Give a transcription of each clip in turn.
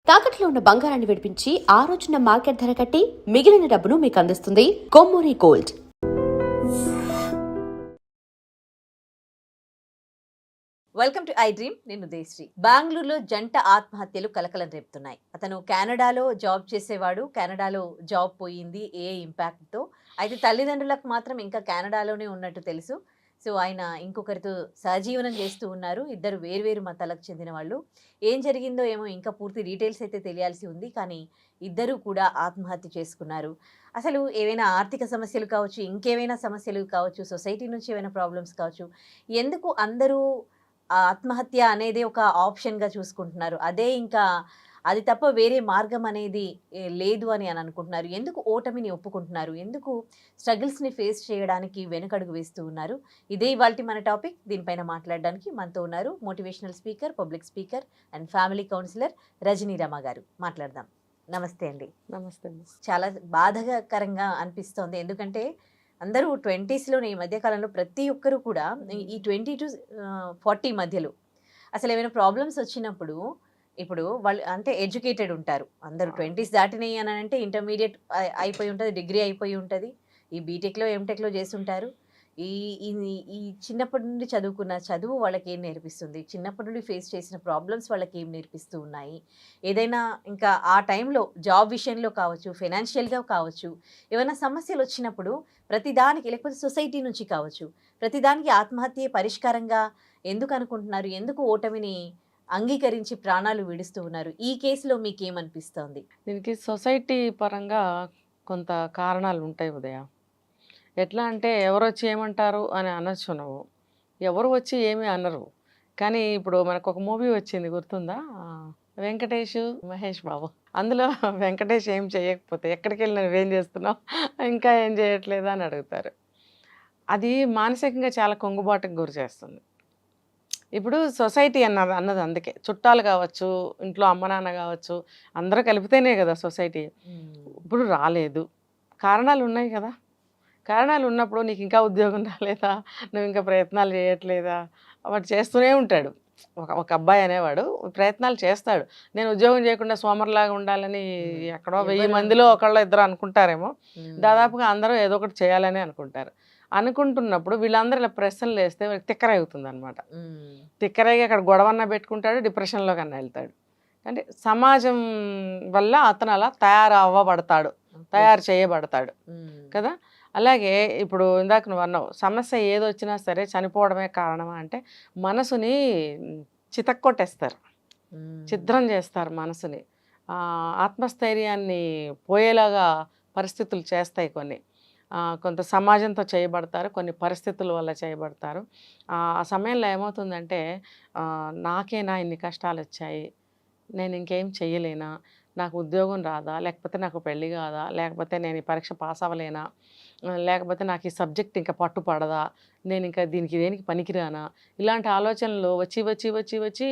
తాకట్లో ఉన్న బంగారాన్ని విడిపించి ఆ రోజున మార్కెట్ ధర కట్టి మిగిలిన డబ్బును మీకు అందిస్తుంది Kommuri gold. Welcome to I dream. నేను ఉదయశ్రీ. బెంగళూరులో జంట ఆత్మహత్యలు కలకలం రేపుతున్నాయి. అతను కెనడాలో జాబ్ చేసేవాడు. కెనడాలో జాబ్ పోయింది ఏ ఇంపాక్ట్తో. అయితే తల్లిదండ్రులకు మాత్రం ఇంకా కెనడాలోనే ఉన్నట్టు తెలుసు. సో ఆయన ఇంకొకరితో సహజీవనం చేస్తూ ఉన్నారు. ఇద్దరు వేర్వేరు మతాలకు చెందిన వాళ్ళు. ఏం జరిగిందో ఏమో ఇంకా పూర్తి డీటెయిల్స్ అయితే తెలియాల్సి ఉంది. కానీ ఇద్దరూ కూడా ఆత్మహత్య చేసుకున్నారు. అసలు ఏవైనా ఆర్థిక సమస్యలు కావచ్చు, ఇంకేవైనా సమస్యలు కావచ్చు, సొసైటీ నుంచి ఏమైనా ప్రాబ్లమ్స్ కావచ్చు, ఎందుకు అందరూ ఆత్మహత్య అనేది ఒక ఆప్షన్‌గా చూసుకుంటున్నారు. అదే ఇంకా అది తప్ప వేరే మార్గం అనేది లేదు అని అనుకుంటున్నారు. ఎందుకు ఓటమిని ఒప్పుకుంటున్నారు? ఎందుకు స్ట్రగుల్స్‌ని ఫేస్ చేయడానికి వెనుకడుగు వేస్తూ ఉన్నారు? ఇదే ఇవాల్టి మన టాపిక్. దీనిపైన మాట్లాడడానికి మనతో ఉన్నారు motivational speaker, public speaker and family counsellor Rajani Rama garu. మాట్లాడదాం. నమస్తే అండి. నమస్తే అండి. చాలా బాధాకరంగా అనిపిస్తోంది. ఎందుకంటే అందరూ 20స్‌లోనే ఈ మధ్య కాలంలో ప్రతి ఒక్కరు కూడా ఈ 20-40 మధ్యలో అసలు ఏమైనా ప్రాబ్లమ్స్ వచ్చినప్పుడు ఇప్పుడు వాళ్ళు అంటే ఎడ్యుకేటెడ్ ఉంటారు. అందరూ 20s దాటినయి అని అంటే ఇంటర్మీడియేట్ అయిపోయి ఉంటది. డిగ్రీ అయిపోయి ఉంటది. ఈ బీటెక్‌లో, ఎంటెక్‌లో చేసుంటారు. ఈ ఈ ఈ చిన్నప్పటి నుండి చదువుకున్న చదువు వాళ్ళకేం నేర్పిస్తుంది? చిన్నప్పటి నుండి ఫేస్ చేసిన ప్రాబ్లమ్స్ వాళ్ళకేం నేర్పిస్తూ ఉన్నాయి? ఏదైనా ఇంకా ఆ టైంలో జాబ్ విషయంలో కావచ్చు, ఫైనాన్షియల్‌గా కావచ్చు, ఏమైనా సమస్యలొచ్చినప్పుడు ప్రతిదానికి లేకపోతే సొసైటీ నుంచి కావచ్చు, ప్రతిదానికి ఆత్మహత్యే పరిష్కారంగా ఎందుకు అనుకుంటున్నారు? ఎందుకు ఓటమిని అంగీకరించి ప్రాణాలు విడుస్తూ ఉన్నారు? ఈ కేసులో మీకేమనిపిస్తోంది? దీనికి సొసైటీ పరంగా కొంత కారణాలు ఉంటాయి ఉదయ. ఎట్లా అంటే ఎవరొచ్చి ఏమంటారు అని అనొచ్చు నువ్వు. ఎవరు వచ్చి ఏమీ అనరు. కానీ ఇప్పుడు మనకొక మూవీ వచ్చింది గుర్తుందా? 'వెంకటేష్, మహేష్ బాబు'. అందులో వెంకటేష్ ఏం చేయకపోతే ఎక్కడికెళ్ళి నువ్వేం చేస్తున్నావు? ఇంకా ఏం చేయట్లేదా అని అడుగుతారు. అది మానసికంగా చాలా కుంగుబాటుకు గురి చేస్తుంది. ఇప్పుడు సొసైటీ అన్నది అందుకే. చుట్టాలు కావచ్చు, ఇంట్లో అమ్మ నాన్న కావచ్చు, అందరూ కలిపితేనే కదా సొసైటీ. ఇప్పుడు రాలేదు. కారణాలు ఉన్నాయి కదా! కారణాలు ఉన్నప్పుడు నీకు ఇంకా ఉద్యోగం రాలేదా? నువ్వు ఇంకా ప్రయత్నాలు చేయట్లేదా? వాడు చేస్తూనే ఉంటాడు. ఒక అబ్బాయి అనేవాడు ప్రయత్నాలు చేస్తాడు. నేను ఉద్యోగం చేయకుండా సోమరిలాగా ఉండాలని ఎక్కడో 1000 మందిలో ఒకళ్ళో ఇద్దరు అనుకుంటారేమో. దాదాపుగా అందరూ ఏదో ఒకటి చేయాలని అనుకుంటారు. అనుకుంటున్నప్పుడు వీళ్ళందరూ ఇలా ప్రశ్నలు వేస్తే వాడికి తిక్కరేగుతుందనమాట. తిక్కరేగి అక్కడ గొడవన్నా పెట్టుకుంటాడు, డిప్రెషన్లో కన్నా వెళ్తాడు. అంటే సమాజం వల్ల అతను అలా తయారు చేయబడతాడు కదా. అలాగే ఇప్పుడు ఇందాక నువ్వు అన్నావు సమస్య ఏదొచ్చినా సరే చనిపోవడమే కారణమా అంటే, మనసుని చితక్కొట్టేస్తారు, ఛిద్రం చేస్తారు మనసుని. ఆత్మస్థైర్యాన్ని పోయేలాగా పరిస్థితులు చేస్తాయి కొన్ని. కొంత సమాజంతో చేయబడతారు, కొన్ని పరిస్థితుల వల్ల చేయబడతారు. ఆ సమయంలో ఏమవుతుందంటే నాకేనా ఇన్ని కష్టాలు వచ్చాయి, నేను ఇంకేం చెయ్యలేనా, నాకు ఉద్యోగం రాదా, లేకపోతే నాకు పెళ్ళి కాదా, లేకపోతే నేను ఈ పరీక్ష పాస్ అవ్వలేనా, లేకపోతే నాకు ఈ సబ్జెక్ట్ ఇంకా పట్టుపడదా, నేను ఇంకా దేనికి పనికిరానా, ఇలాంటి ఆలోచనలు వచ్చి వచ్చి వచ్చి వచ్చి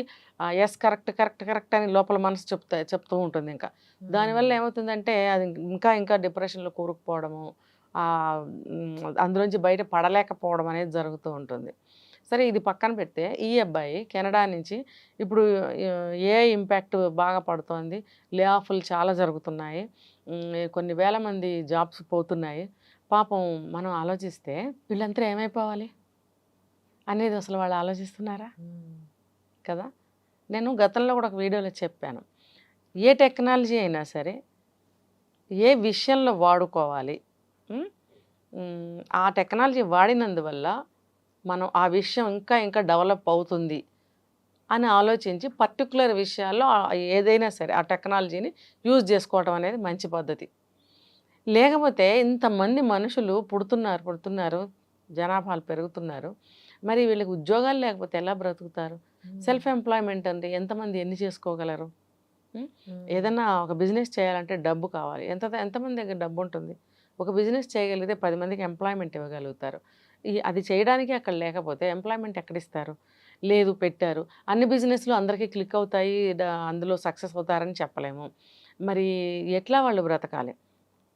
ఎస్ కరెక్ట్ కరెక్ట్ కరెక్ట్ అని లోపల మనసు చెప్తూ ఉంటుంది. ఇంకా దానివల్ల ఏమవుతుందంటే అది ఇంకా డిప్రెషన్లో కూరుకుపోవడము, అందులోంచి బయట పడలేకపోవడం అనేది జరుగుతూ ఉంటుంది. సరే ఇది పక్కన పెడితే ఈ అబ్బాయి కెనడా నుంచి ఇప్పుడు ఏ ఇంపాక్ట్ బాగా పడుతోంది, లే ఆఫ్లు చాలా జరుగుతున్నాయి, కొన్ని వేల మంది జాబ్స్ పోతున్నాయి. పాపం మనం ఆలోచిస్తే వీళ్ళంతా ఏమైపోవాలి అనేది అసలు వాళ్ళు ఆలోచిస్తున్నారా కదా. నేను గతంలో కూడా ఒక వీడియోలో చెప్పాను, ఏ టెక్నాలజీ అయినా సరే ఏ విషయంలో వాడుకోవాలి, ఆ టెక్నాలజీ వాడినందువల్ల మనం ఆ విషయం ఇంకా డెవలప్ అవుతుంది అని ఆలోచించి పర్టికులర్ విషయాల్లో ఏదైనా సరే ఆ టెక్నాలజీని యూజ్ చేసుకోవడం అనేది మంచి పద్ధతి. లేకపోతే ఇంతమంది మనుషులు పుడుతున్నారు, జనాభాలు పెరుగుతున్నారు, మరి వీళ్ళకి ఉద్యోగాలు లేకపోతే ఎలా బ్రతుకుతారు? సెల్ఫ్ ఎంప్లాయ్మెంట్ అంటే ఎంతమంది ఎన్ని చేసుకోగలరు? ఏదన్నా ఒక బిజినెస్ చేయాలంటే డబ్బు కావాలి. ఎంతమంది దగ్గర డబ్బు ఉంటుంది? ఒక బిజినెస్ చేయగలిగితే 10 మందికి ఎంప్లాయ్మెంట్ ఇవ్వగలుగుతారు. అది చేయడానికి అక్కడ లేకపోతే ఎంప్లాయ్మెంట్ ఎక్కడిస్తారు? లేదు, పెట్టారు. అన్ని బిజినెస్లు అందరికీ క్లిక్ అవుతాయి, అందులో సక్సెస్ అవుతారని చెప్పలేము. మరి ఎట్లా వాళ్ళు బ్రతకాలి?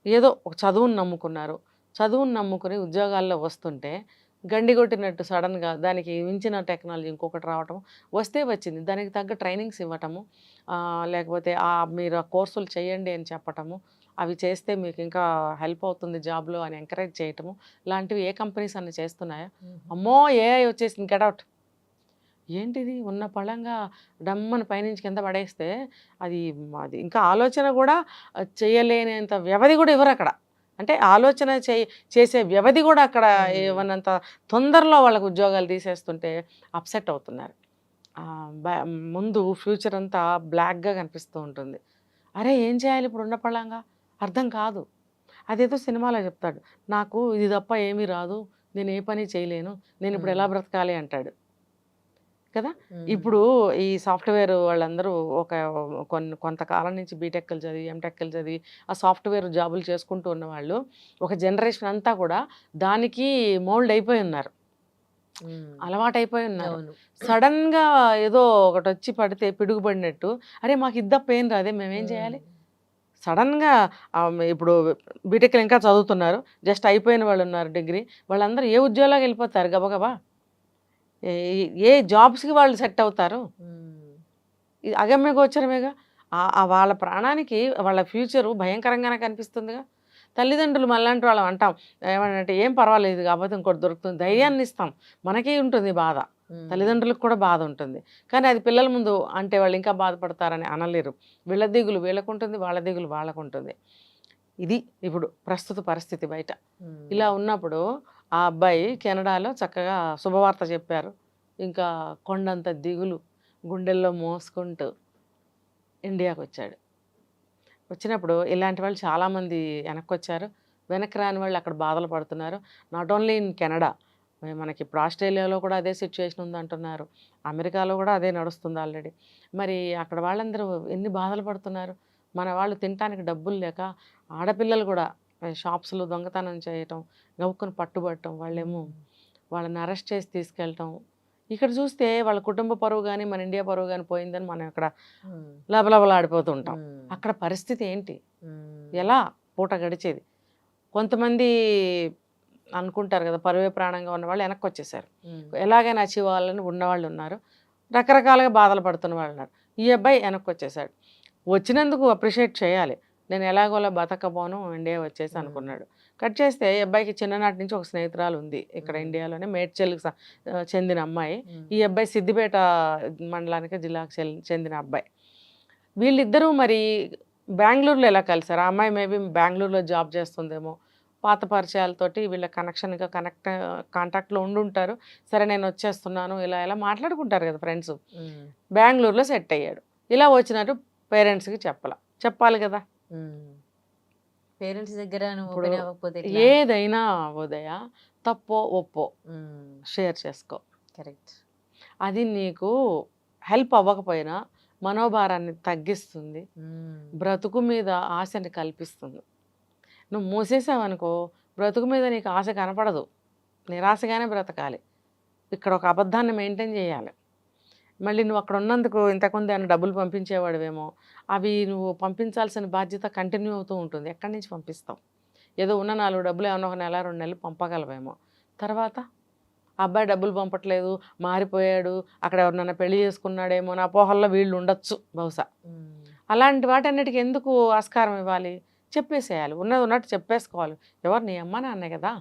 ఏదో ఒక చదువుని నమ్ముకున్నారు, చదువుని నమ్ముకుని ఉద్యోగాల్లో వస్తుంటే గండి కొట్టినట్టు సడన్గా దానికి మించిన టెక్నాలజీ ఇంకొకటి రావటం, వస్తే వచ్చింది దానికి తగ్గ ట్రైనింగ్స్ ఇవ్వటము, లేకపోతే మీరు ఆ కోర్సులు చేయండి అని చెప్పటము, అవి చేస్తే మీకు ఇంకా హెల్ప్ అవుతుంది జాబ్లో అని ఎంకరేజ్ చేయటము, లాంటివి ఏ కంపెనీస్ అన్ని చేస్తున్నాయా? అమ్మో ఏఐ వచ్చేసింది గెటౌట్, ఏంటిది ఉన్న పళంగా డమ్మని పైనుంచి కింద పడేస్తే అది అది ఇంకా ఆలోచన కూడా చేయలేనంత వ్యవధి కూడా ఇవ్వరు అక్కడ. అంటే ఆలోచన చేసే వ్యవధి కూడా అక్కడ ఇవ్వనంత తొందరలో వాళ్ళకు ఉద్యోగాలు తీసేస్తుంటే అప్సెట్ అవుతున్నారు. ముందు ఫ్యూచర్ అంతా బ్లాక్గా కనిపిస్తూ ఉంటుంది. అరే ఏం చేయాలి ఇప్పుడు ఉన్న పళంగా అర్థం కాదు. అదేదో సినిమాలో చెప్తాడు, నాకు ఇది తప్ప ఏమీ రాదు, నేను ఏ పని చేయలేను, నేను ఇప్పుడు ఎలా బ్రతకాలి అంటాడు కదా. ఇప్పుడు ఈ సాఫ్ట్వేర్ వాళ్ళందరూ కొంతకాలం నుంచి బీటెక్లు చదివి ఎంటెక్లు చదివి ఆ సాఫ్ట్వేర్ జాబులు చేసుకుంటూ ఉన్న వాళ్ళు ఒక జనరేషన్ అంతా కూడా దానికి మోల్డ్ అయిపోయి ఉన్నారు, అలవాటైపోయి ఉన్నారు. సడన్గా ఏదో ఒకటి వచ్చి పడితే పిడుగుపడినట్టు, అరే మాకు ఇద్దప్ప ఏం రాదే మేమేం చేయాలి? సడన్గా ఇప్పుడు బీటెక్లు ఇంకా చదువుతున్నారు, జస్ట్ అయిపోయిన వాళ్ళు ఉన్నారు డిగ్రీ, వాళ్ళందరూ ఏ ఉద్యోగాలకు వెళ్ళిపోతారు గబగబా, ఏ జాబ్స్కి వాళ్ళు సెట్ అవుతారు? ఇది అగమ్య గోచరమేగా. వాళ్ళ ప్రాణానికి వాళ్ళ ఫ్యూచరు భయంకరంగానే కనిపిస్తుందిగా. తల్లిదండ్రులు మళ్ళంటి వాళ్ళం అంటాం ఏమంటే ఏం పర్వాలేదు కాకపోతే ఇంకోటి దొరుకుతుంది, ధైర్యాన్ని ఇస్తాం, మనకే ఉంటుంది బాధ, తల్లిదండ్రులకు కూడా బాధ ఉంటుంది, కానీ అది పిల్లల ముందు అంటే వాళ్ళు ఇంకా బాధపడతారని అనలేరు. వీళ్ళ దిగులు వీళ్ళకు ఉంటుంది, వాళ్ళ దిగులు వాళ్ళకు ఉంటుంది. ఇది ఇప్పుడు ప్రస్తుత పరిస్థితి బయట. ఇలా ఉన్నప్పుడు ఆ అబ్బాయి కెనడాలో చక్కగా శుభవార్త చెప్పారు, ఇంకా కొండంత దిగులు గుండెల్లో మోసుకుంటూ ఇండియాకు వచ్చాడు. వచ్చినప్పుడు ఇలాంటి వాళ్ళు చాలామంది వెనక్కి వచ్చారు, వెనక్కి రాని వాళ్ళు అక్కడ బాధలు పడుతున్నారు. నాట్ ఓన్లీ ఇన్ కెనడా, మనకి ఇప్పుడు ఆస్ట్రేలియాలో కూడా అదే సిచ్యువేషన్ ఉందంటున్నారు, అమెరికాలో కూడా అదే నడుస్తుంది ఆల్రెడీ. మరి అక్కడ వాళ్ళందరూ ఎన్ని బాధలు పడుతున్నారు. మన వాళ్ళు తినడానికి డబ్బులు లేక ఆడపిల్లలు కూడా షాప్స్లో దొంగతనం చేయటం, గవ్వుకొని పట్టుబట్టడం, వాళ్ళేమో వాళ్ళని అరెస్ట్ చేసి తీసుకెళ్ళటం. ఇక్కడ చూస్తే వాళ్ళ కుటుంబ పరువు కానీ మన ఇండియా పరువు కానీ పోయిందని మనం ఇక్కడ లబలబలాడిపోతూ ఉంటాం. అక్కడ పరిస్థితి ఏంటి, ఎలా పూట గడిచేది? కొంతమంది అనుకుంటారు కదా పరువే ప్రాణంగా ఉన్నవాళ్ళు వెనక్కి వచ్చేసారు, ఎలాగైనా అచీవ్ అవ్వాలని ఉన్నవాళ్ళు ఉన్నారు, రకరకాలుగా బాధలు పడుతున్న వాళ్ళు ఉన్నారు. ఈ అబ్బాయి వెనక్కి వచ్చేసాడు, వచ్చినందుకు అప్రిషియేట్ చేయాలి, నేను ఎలాగోలా బతకపోను ఇండియా వచ్చేసి అనుకున్నాడు. కట్ చేస్తే ఈ అబ్బాయికి చిన్ననాటి నుంచి ఒక స్నేహితురాలు ఉంది ఇక్కడ ఇండియాలోనే, మేడ్చల్కి చెందిన అమ్మాయి. ఈ అబ్బాయి సిద్దిపేట మండలానికి జిల్లాకు చెందిన అబ్బాయి. వీళ్ళిద్దరూ మరి బెంగళూరులో ఎలా కలిసారు? ఆ అమ్మాయి మేబీ బెంగళూరులో జాబ్ చేస్తుందేమో, పాత పరిచయాలతోటి వీళ్ళ కనెక్షన్గా కాంటాక్ట్లో ఉండుంటారు. సరే నేను వచ్చేస్తున్నాను ఇలా ఇలా మాట్లాడుకుంటారు కదా ఫ్రెండ్స్. బెంగళూరులో సెట్ అయ్యాడు. ఇలా వచ్చినట్టు పేరెంట్స్కి చెప్పాలి కదా. పేరెంట్స్ దగ్గర ఏదైనా ఉదయ తప్పో ఒప్పో షేర్ చేసుకో, కరెక్ట్. అది నీకు హెల్ప్ అవ్వకపోయినా మనోభారాన్ని తగ్గిస్తుంది, బ్రతుకు మీద ఆశని కల్పిస్తుంది. నువ్వు మూసేసావనుకో బ్రతుకు మీద నీకు ఆశ కనపడదు, నిరాశగానే బ్రతకాలి. ఇక్కడ ఒక అబద్ధాన్ని మెయింటైన్ చేయాలి. మళ్ళీ నువ్వు అక్కడ ఉన్నందుకు ఇంతకుముందు ఆయన డబ్బులు పంపించేవాడువేమో, అవి నువ్వు పంపించాల్సిన బాధ్యత కంటిన్యూ అవుతూ ఉంటుంది. ఎక్కడి నుంచి పంపిస్తావు? ఏదో ఉన్న 4 డబ్బులు ఏమన్నా ఒక నెల 2 నెలలు పంపగలవేమో, తర్వాత అబ్బాయి డబ్బులు పంపట్లేదు, మారిపోయాడు, అక్కడ ఎవరినైనా పెళ్లి చేసుకున్నాడేమో నా పోహల్లో వీళ్ళు ఉండొచ్చు బహుశా. అలాంటి వాటన్నిటికీ ఎందుకు ఆస్కారం ఇవ్వాలి? చెప్పేసేయాలి, ఉన్నది ఉన్నట్టు చెప్పేసుకోవాలి. ఎవరు నీ అమ్మ నాన్నే కదా,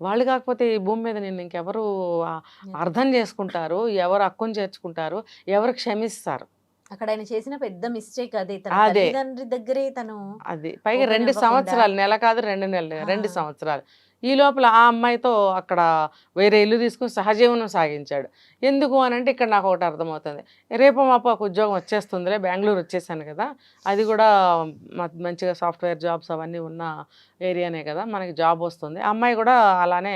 వాళ్ళు కాకపోతే ఈ భూమి మీద నిన్ను ఇంకెవరు అర్థం చేసుకుంటారు, ఎవరు హక్కును చేర్చుకుంటారు, ఎవరు క్షమిస్తారు? అక్కడ ఆయన చేసిన పెద్ద మిస్టేక్ అదే, తల్లిదండ్రి దగ్గరే తను అది పైగా 2 సంవత్సరాలు, నెల కాదు 2 నెలలు, 2 సంవత్సరాలు. ఈ లోపల ఆ అమ్మాయితో అక్కడ వేరే ఇల్లు తీసుకుని సహజీవనం సాగించాడు. ఎందుకు అని అంటే ఇక్కడ నాకు ఒకటి అర్థమవుతుంది, రేపు మాపు ఒక ఉద్యోగం వచ్చేస్తుందిలే, బెంగళూరు వచ్చేసాను కదా, అది కూడా మంచిగా సాఫ్ట్వేర్ జాబ్స్ అవన్నీ ఉన్న ఏరియానే కదా, మనకి జాబ్ వస్తుంది. అమ్మాయి కూడా అలానే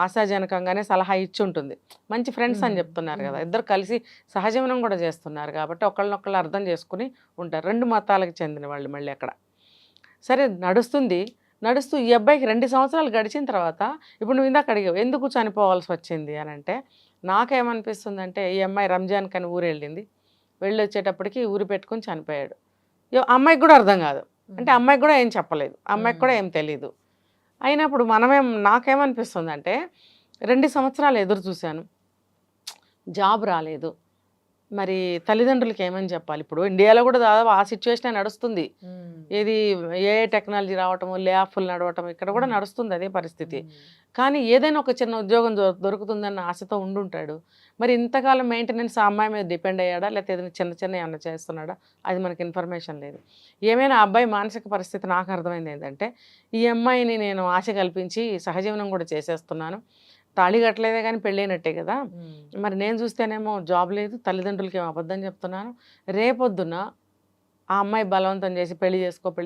ఆశాజనకంగానే సలహా ఇచ్చి ఉంటుంది. మంచి ఫ్రెండ్స్ అని చెప్తున్నారు కదా, ఇద్దరు కలిసి సహజీవనం కూడా చేస్తున్నారు కాబట్టి ఒకళ్ళనొకళ్ళు అర్థం చేసుకుని ఉంటారు. 2 మతాలకు చెందిన వాళ్ళు మళ్ళీ అక్కడ. సరే నడుస్తూ ఈ అబ్బాయికి 2 సంవత్సరాలు గడిచిన తర్వాత ఇప్పుడు నువ్వు ఇందాక అడిగావు ఎందుకు చనిపోవాల్సి వచ్చింది అని అంటే, నాకేమనిపిస్తుంది అంటే ఈ అమ్మాయి రంజాన్ కని ఊరు వెళ్ళింది, వెళ్ళి వచ్చేటప్పటికి ఊరి పెట్టుకుని చనిపోయాడు. అమ్మాయికి కూడా అర్థం కాదు, అంటే అమ్మాయికి కూడా ఏం చెప్పలేదు, అమ్మాయికి కూడా ఏం తెలీదు. అయినప్పుడు నాకేమనిపిస్తుంది అంటే 2 సంవత్సరాలు ఎదురు చూశాను, జాబ్ రాలేదు. మరి తల్లిదండ్రులకి ఏమని చెప్పాలి? ఇప్పుడు ఇండియాలో కూడా దాదాపు ఆ సిచ్యువేషనే నడుస్తుంది. ఏది ఏఐ టెక్నాలజీ రావటము, లే ఆఫ్లు నడవటం, ఇక్కడ కూడా నడుస్తుంది అదే పరిస్థితి. కానీ ఏదైనా ఒక చిన్న ఉద్యోగం దొరుకుతుందన్న ఆశతో ఉండుంటాడు. మరి ఇంతకాలం మెయింటెనెన్స్ ఆ అమ్మాయి మీద డిపెండ్ అయ్యాడా, లేకపోతే ఏదైనా చిన్న చిన్న ఏమన్నా చేస్తున్నాడా, అది మనకి ఇన్ఫర్మేషన్ లేదు. ఏమైనా ఆ అబ్బాయి మానసిక పరిస్థితి నాకు అర్థమైంది ఏంటంటే, ఈ అమ్మాయిని నేను ఆశ కల్పించి సహజీవనం కూడా చేసేస్తున్నాను, తాళి కట్టలేదే కానీ పెళ్ళైనట్టే కదా, మరి నేను చూస్తేనేమో జాబ్ లేదు, తల్లిదండ్రులకి ఏమో అబద్ధం చెప్తున్నాను, రేపొద్దున ఆ అమ్మాయి బలవంతం చేసి పెళ్లి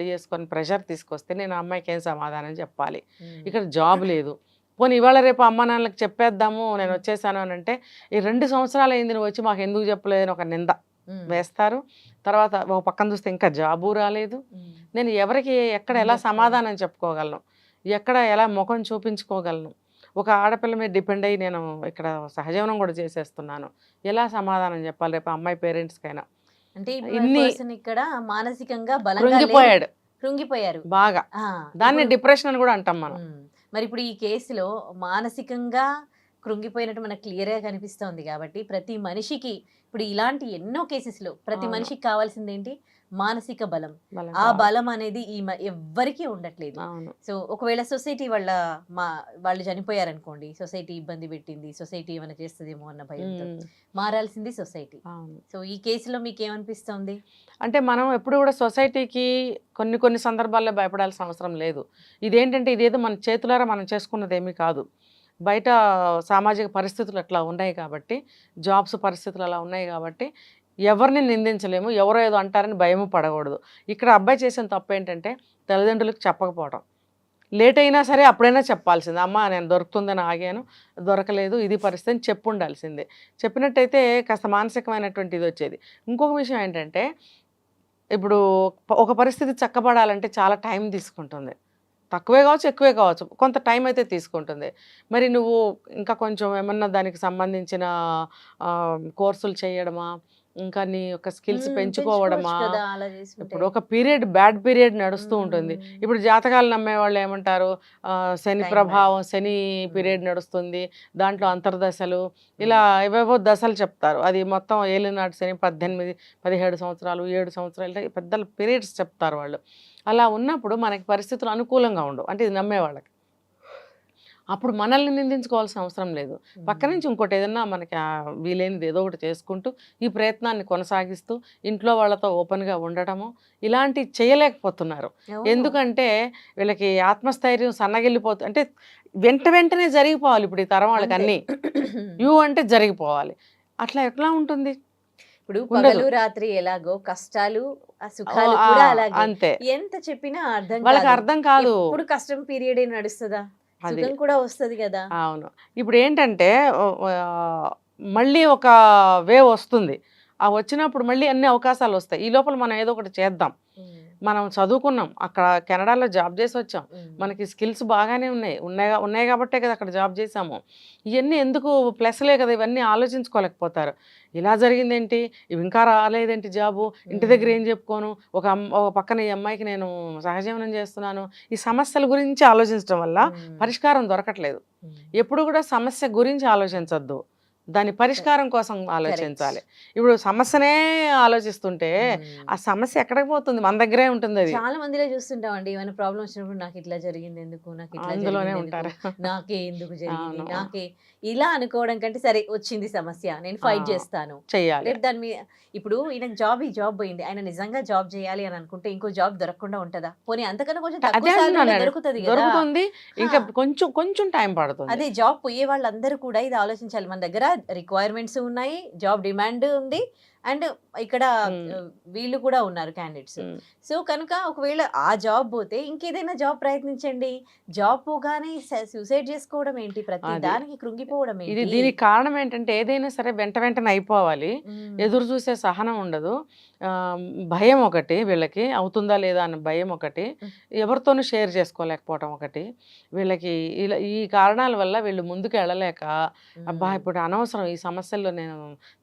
చేసుకొని ప్రెషర్ తీసుకొస్తే నేను ఆ అమ్మాయికి ఏం సమాధానం చెప్పాలి? ఇక్కడ జాబ్ లేదు. పోనీ ఇవాళ రేపు అమ్మ నాన్నలకు చెప్పేద్దాము నేను వచ్చేసాను అని అంటే, ఈ 2 సంవత్సరాలు అయింది నువ్వు వచ్చి మాకు ఎందుకు చెప్పలేదని ఒక నింద వేస్తారు. తర్వాత ఒక పక్కన చూస్తే ఇంకా జాబు రాలేదు. నేను ఎవరికి ఎక్కడ ఎలా సమాధానం చెప్పుకోగలను, ఎక్కడ ఎలా ముఖం చూపించుకోగలను? ఒక ఆడపిల్ల మీద డిపెండ్ అయ్యి నేను ఇక్కడ సహజీవనం కూడా చేసేస్తున్నాను, ఎలా సమాధానం చెప్పాలి రేపు అమ్మాయి పేరెంట్స్కైనా? అంటే ఇన్ని ఇక్కడ మానసికంగా బలంగా కృంగిపోయాడు కృంగిపోయారు బాగా. దాన్ని డిప్రెషన్ అని కూడా అంటాం మనం. మరి ఇప్పుడు ఈ కేసులో మానసికంగా కృంగిపోయినట్టు మనకు క్లియర్గా కనిపిస్తోంది కాబట్టి ప్రతి మనిషికి ఇప్పుడు ఇలాంటి ఎన్నో కేసెస్లో ప్రతి మనిషికి కావాల్సింది ఏంటి? మానసిక బలం. ఆ బలం అనేది ఎవ్వరికీ ఉండట్లేదు. సో ఒకవేళ సొసైటీ వాళ్ళు చనిపోయారనుకోండి, సొసైటీ ఇబ్బంది పెట్టింది, సొసైటీ ఏమైనా చేస్తుందేమో అన్న భయంతో మారాల్సింది సొసైటీ. సో ఈ కేసులో మీకు ఏమనిపిస్తుంది? అంటే మనం ఎప్పుడు కూడా సొసైటీకి కొన్ని సందర్భాల్లో భయపడాల్సిన అవసరం లేదు. ఇదేంటంటే ఇదేదో మన చేతులారా మనం చేసుకున్నది ఏమీ కాదు. బయట సామాజిక పరిస్థితులు అట్లా ఉన్నాయి కాబట్టి, జాబ్స్ పరిస్థితులు అలా ఉన్నాయి కాబట్టి ఎవరిని నిందించలేము, ఎవరో ఏదో అంటారని భయము పడకూడదు. ఇక్కడ అబ్బాయి చేసిన తప్పు ఏంటంటే తల్లిదండ్రులకు చెప్పకపోవడం. లేట్ అయినా సరే అప్పుడైనా చెప్పాల్సింది, అమ్మ నేను దొరుకుతుందని ఆగాను, దొరకలేదు, ఇది పరిస్థితి అని చెప్పు ఉండాల్సిందే. చెప్పినట్టయితే కాస్త మానసికమైనటువంటి ఇది వచ్చేది. ఇంకొక విషయం ఏంటంటే, ఇప్పుడు ఒక పరిస్థితి చక్కబడాలంటే చాలా టైం తీసుకుంటుంది. తక్కువే కావచ్చు, ఎక్కువే కావచ్చు, కొంత టైం అయితే తీసుకుంటుంది. మరి నువ్వు ఇంకా కొంచెం ఏమన్నా దానికి సంబంధించిన కోర్సులు చేయడమా, ఇంకా నీ యొక్క స్కిల్స్ పెంచుకోవడమా? ఇప్పుడు ఒక పీరియడ్, బ్యాడ్ పీరియడ్ నడుస్తూ ఉంటుంది. ఇప్పుడు జాతకాలు నమ్మే వాళ్ళు ఏమంటారు, శని ప్రభావం, శని పీరియడ్ నడుస్తుంది, దాంట్లో అంతర్దశలు, ఇలా ఏవేవో దశలు చెప్తారు. అది మొత్తం ఏలినాటి శని 18, 17 సంవత్సరాలు, 7 సంవత్సరాలు పెద్ద పీరియడ్స్ చెప్తారు వాళ్ళు. అలా ఉన్నప్పుడు మనకి పరిస్థితులు అనుకూలంగా ఉండవు, అంటే ఇది నమ్మేవాళ్ళకి. అప్పుడు మనల్ని నిందించుకోవాల్సిన అవసరం లేదు. పక్క నుంచి ఇంకోటి ఏదన్నా మనకి వీలైనది ఏదో ఒకటి చేసుకుంటూ ఈ ప్రయత్నాన్ని కొనసాగిస్తూ ఇంట్లో వాళ్ళతో ఓపెన్గా ఉండటము ఇలాంటివి చేయలేకపోతున్నారు. ఎందుకంటే వీళ్ళకి ఆత్మస్థైర్యం సన్నగిల్లిపోతుంది. అంటే వెంటనే జరిగిపోవాలి. ఇప్పుడు ఈ తరం వాళ్ళకి అన్నీ అంటే జరిగిపోవాలి. అట్లా ఎట్లా ఉంటుంది? ఇప్పుడు పగలు రాత్రి ఎలాగో కష్టాలు సుఖాలు కూడా అలాగే. అంతే. ఎంత చెప్పినా వాళ్ళకి అర్థం కాదు. ఇప్పుడు కష్టం పీరియడ్ నడుస్తుందా, సుఖం కూడా వస్తుంది కదా. అవును. ఇప్పుడు ఏంటంటే మళ్ళీ ఒక వేవ్ వస్తుంది. ఆ వచ్చినప్పుడు మళ్ళీ అన్ని అవకాశాలు వస్తాయి. ఈ లోపల మనం ఏదో ఒకటి చేద్దాం. మనం చదువుకున్నాం, అక్కడ కెనడాలో జాబ్ చేసి వచ్చాం, మనకి స్కిల్స్ బాగానే ఉన్నాయి కాబట్టే కదా అక్కడ జాబ్ చేసాము. ఇవన్నీ ఎందుకు ప్లస్లే కదా, ఇవన్నీ ఆలోచించుకోలేకపోతారు. ఇలా జరిగిందేంటి, ఇవి ఇంకా రాలేదేంటి జాబు, ఇంటి దగ్గర ఏం చెప్పుకోను, ఒక పక్కన ఈ అమ్మాయికి నేను సహజీవనం చేస్తున్నాను, ఈ సమస్యల గురించి ఆలోచించడం వల్ల పరిష్కారం దొరకట్లేదు. ఎప్పుడు కూడా సమస్య గురించి ఆలోచించొద్దు, దాని పరిష్కారం కోసం ఆలోచించాలి. ఇప్పుడు సమస్యనే ఆలోచిస్తుంటే ఆ సమస్య ఎక్కడికి పోతుంది? మన దగ్గరే ఉంటుంది. అది చాలా మందిలో చూస్తుంటామండి, ఏమైనా ప్రాబ్లం వచ్చినప్పుడు నాకు ఇట్లా జరిగింది ఎందుకు, నాకు ఇట్లా అందులోనే ఉంటారు, నాకే ఎందుకు జరిగింది, నాకే ఇలా అనుకోవడం కంటే సరే వచ్చింది సమస్య, నేను ఫైట్ చేస్తాను చేయాలి దాని మీద. ఇప్పుడు ఈయన జాబ్ పోయింది, ఆయన నిజంగా జాబ్ చేయాలి అని అనుకుంటే ఇంకో జాబ్ దొరకకుండా ఉంటుందా? పోనీ అంతకన్నా కొంచెం దొరుకుతుంది, ఇంకా కొంచెం టైం పడుతుంది. అదే జాబ్ పోయే వాళ్ళందరూ కూడా ఇది ఆలోచించాలి. మన దగ్గర రిక్వైర్మెంట్స్ ఉన్నాయి, జాబ్ డిమాండ్ ఉంది, అండ్ ఇక్కడ వీళ్ళు కూడా ఉన్నారు క్యాండిడేట్స్. సో కనుక ఒకవేళ ఆ జాబ్ పోతే ఇంకేదైనా జాబ్ ప్రయత్నించండి. జాబ్ పోగానే సూసైడ్ చేసుకోవడం ఏంటి, ప్రతి దానికి కృంగిపోవడం ఏంటి? దీనికి కారణం ఏంటంటే ఏదైనా సరే వెంటనే అయిపోవాలి, ఎదురు చూసే సహనం ఉండదు, భయం ఒకటి, వీళ్ళకి అవుతుందా లేదా అన్న భయం ఒకటి, ఎవరితోనూ షేర్ చేసుకోలేకపోవడం ఒకటి, వీళ్ళకి ఇలా ఈ కారణాల వల్ల వీళ్ళు ముందుకు వెళ్ళలేక అబ్బా ఇప్పుడు అనవసరం, ఈ సమస్యల్లో నేను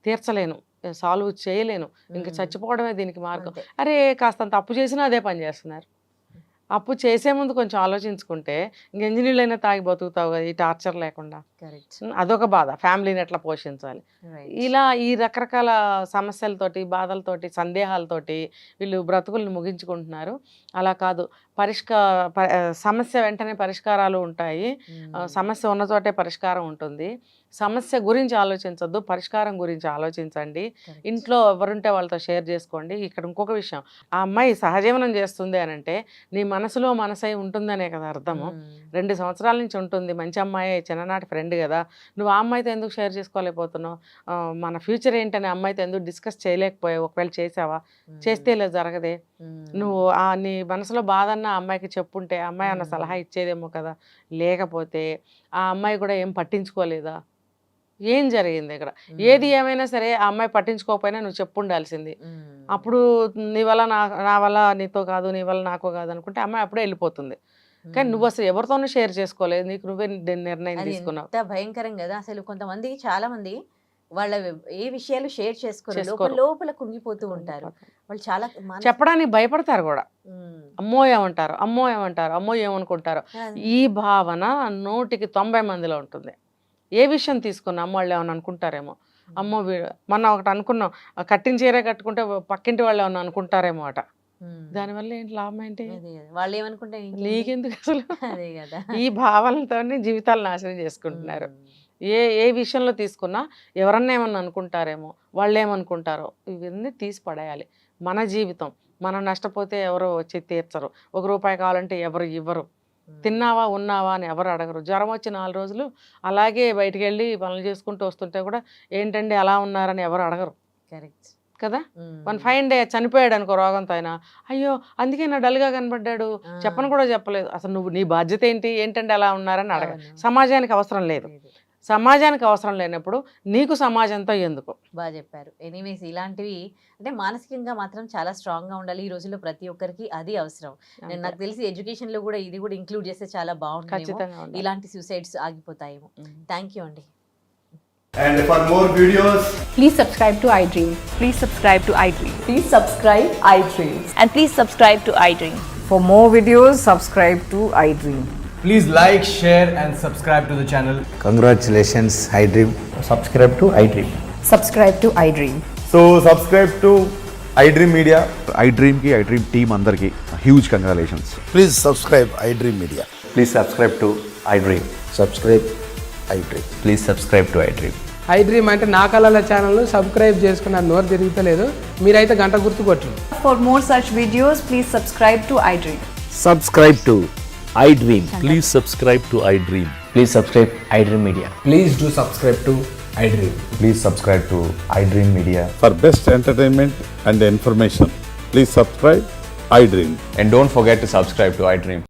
తీర్చలేను, సాల్వ్ చేయలేను, ఇంకా చచ్చిపోవడమే దీనికి మార్గం, అరే కాస్త తప్పు చేసినా అదే పని చేస్తున్నారు. అప్పు చేసే ముందు కొంచెం ఆలోచించుకుంటే ఇంక ఇంజనీళ్ళైనా తాగి బతుకుతావు కదా ఈ టార్చర్ లేకుండా. కరెక్ట్. అదొక బాధ, ఫ్యామిలీని ఎట్లా పోషించాలి. ఇలా ఈ రకరకాల సమస్యలతోటి, బాధలతోటి, సందేహాలతోటి వీళ్ళు బ్రతుకుల్ని ముగించుకుంటున్నారు. అలా కాదు, సమస్య వెంటనే పరిష్కారాలు ఉంటాయి. సమస్య ఉన్న చోటే పరిష్కారం ఉంటుంది. సమస్య గురించి ఆలోచించొద్దు, పరిష్కారం గురించి ఆలోచించండి. ఇంట్లో ఎవరుంటే వాళ్ళతో షేర్ చేసుకోండి. ఇక్కడ ఇంకొక విషయం, ఆ అమ్మాయి సహజీవనం చేస్తుంది అని అంటే నీ మనసులో మనసై ఉంటుందనే కదా అర్థము. 2 సంవత్సరాల నుంచి ఉంటుంది, మంచి అమ్మాయి, చిన్ననాటి ఫ్రెండ్ కదా. నువ్వు ఆ అమ్మాయితో ఎందుకు షేర్ చేసుకోలేకపోతున్నావు? మన ఫ్యూచర్ ఏంటనే అమ్మాయితో ఎందుకు డిస్కస్ చేయలేకపోయావు? ఒకవేళ చేసావా? చేస్తే ఇలా జరగదే. నువ్వు నీ మనసులో బాధ అన్న ఆ అమ్మాయికి చెప్పుంటే ఆ అమ్మాయి అన్న సలహా ఇచ్చేదేమో కదా. లేకపోతే ఆ అమ్మాయి కూడా ఏం పట్టించుకోలేదా? ఏం జరిగింది ఇక్కడ? ఏది ఏమైనా సరే ఆ అమ్మాయి పట్టించుకోకపోయినా నువ్వు చెప్పు ఉండాల్సింది. అప్పుడు నీ వల్ల నా వల్ల నీతో కాదు, నీ వల్ల నాకో కాదు అనుకుంటే అమ్మాయి అప్పుడే వెళ్ళిపోతుంది. కానీ నువ్వు అసలు ఎవరితోనూ షేర్ చేసుకోలేదు, నీకు నువ్వే నిర్ణయం తీసుకున్నావు. ఎంత భయంకరం కదా అసలు. కొంతమంది, చాలా మంది వాళ్ళ ఏ విషయాలు షేర్ చేసుకోరు, లోపల కుంగిపోతూ ఉంటారు. వాళ్ళు చాలా చెప్పడానికి భయపడతారు కూడా. అమ్మో ఏమంటారు, అమ్మో ఏమంటారు, అమ్మో ఏమనుకుంటారు. ఈ భావన 100కి 90 మందిలో ఉంటుంది. ఏ విషయం తీసుకున్నా అమ్మ వాళ్ళు ఏమన్నా అనుకుంటారేమో, అమ్మో మొన్న ఒకటి అనుకున్నాం, కట్టిన చీరే కట్టుకుంటే పక్కింటి వాళ్ళు ఏమన్నా అనుకుంటారేమో అట. దానివల్ల ఏంటి లాభం ఏంటి? వాళ్ళు ఏమనుకుంటే నీకెందుకు అసలు? ఈ భావనలతోనే జీవితాలు నాశనం చేసుకుంటున్నారు. ఏ విషయంలో తీసుకున్నా ఎవరన్నా ఏమన్నా అనుకుంటారేమో, వాళ్ళు ఏమనుకుంటారో, ఇవన్నీ తీసి పడేయాలి. మన జీవితం, మనం నష్టపోతే ఎవరు వచ్చి తీర్చరు, 1 రూపాయి కావాలంటే ఎవరు ఇవ్వరు, తిన్నావా ఉన్నావా అని ఎవరు అడగరు. జ్వరం వచ్చి 4 రోజులు అలాగే బయటికి వెళ్ళి పనులు చేసుకుంటూ వస్తుంటే కూడా ఏంటండి అలా ఉన్నారని ఎవరు అడగరు. కరెక్ట్ కదా. వన్ ఫైన్ డే చనిపోయాడు అనుకో రోగంతో అయినా, అయ్యో అందుకే నా డల్గా కనబడ్డాడు, చెప్పను కూడా చెప్పలేదు. అసలు నువ్వు నీ బాధ్యత ఏంటంటే అలా ఉన్నారని అడగ. సమాజానికి అవసరం లేదు. సమాజానికి అవసరం లేనప్పుడు నీకు సమాజంతో ఎందుకు? బాగా చెప్పారు. ఎనీవేస్, ఇలాంటివి అంటే మానసికంగా మాత్రం చాలా స్ట్రాంగ్గా ఉండాలి. ఈ రోజుల్లో ప్రతి ఒక్కరికి అది అవసరం. నాకు తెలిసి ఎడ్యుకేషన్లో కూడా ఇది కూడా ఇంక్లూడ్ చేస్తే చాలా బాగుంటుంది. ఇలాంటి సూసైడ్స్ ఆగిపోతాయేమో. థ్యాంక్ యూ అండి. And for more videos, please subscribe to iDream. Please subscribe to iDream. Please subscribe iDream. And please subscribe to iDream. For more videos, subscribe to iDream. please like, share and subscribe to the channel. Congratulations, iDream. Subscribe to iDream. Subscribe to iDream. So subscribe to iDream Media. iDream ki iDream team andarki huge congratulations. Please subscribe iDream Media. Please subscribe to iDream. Subscribe iDream. Please subscribe to iDream. iDream అంటే నా కళల ఛానల్ను subscribe చేసుకున్న నోరు తిరుగుతలేదు, మీరైతే గంట గుర్తు కొట్టండి. For more such videos, please subscribe to iDream. Subscribe to iDream. Please subscribe to iDream. Please subscribe iDream Media. Please do subscribe to iDream. Please subscribe to iDream Media. For best entertainment and information, please subscribe iDream. And don't forget to subscribe to iDream.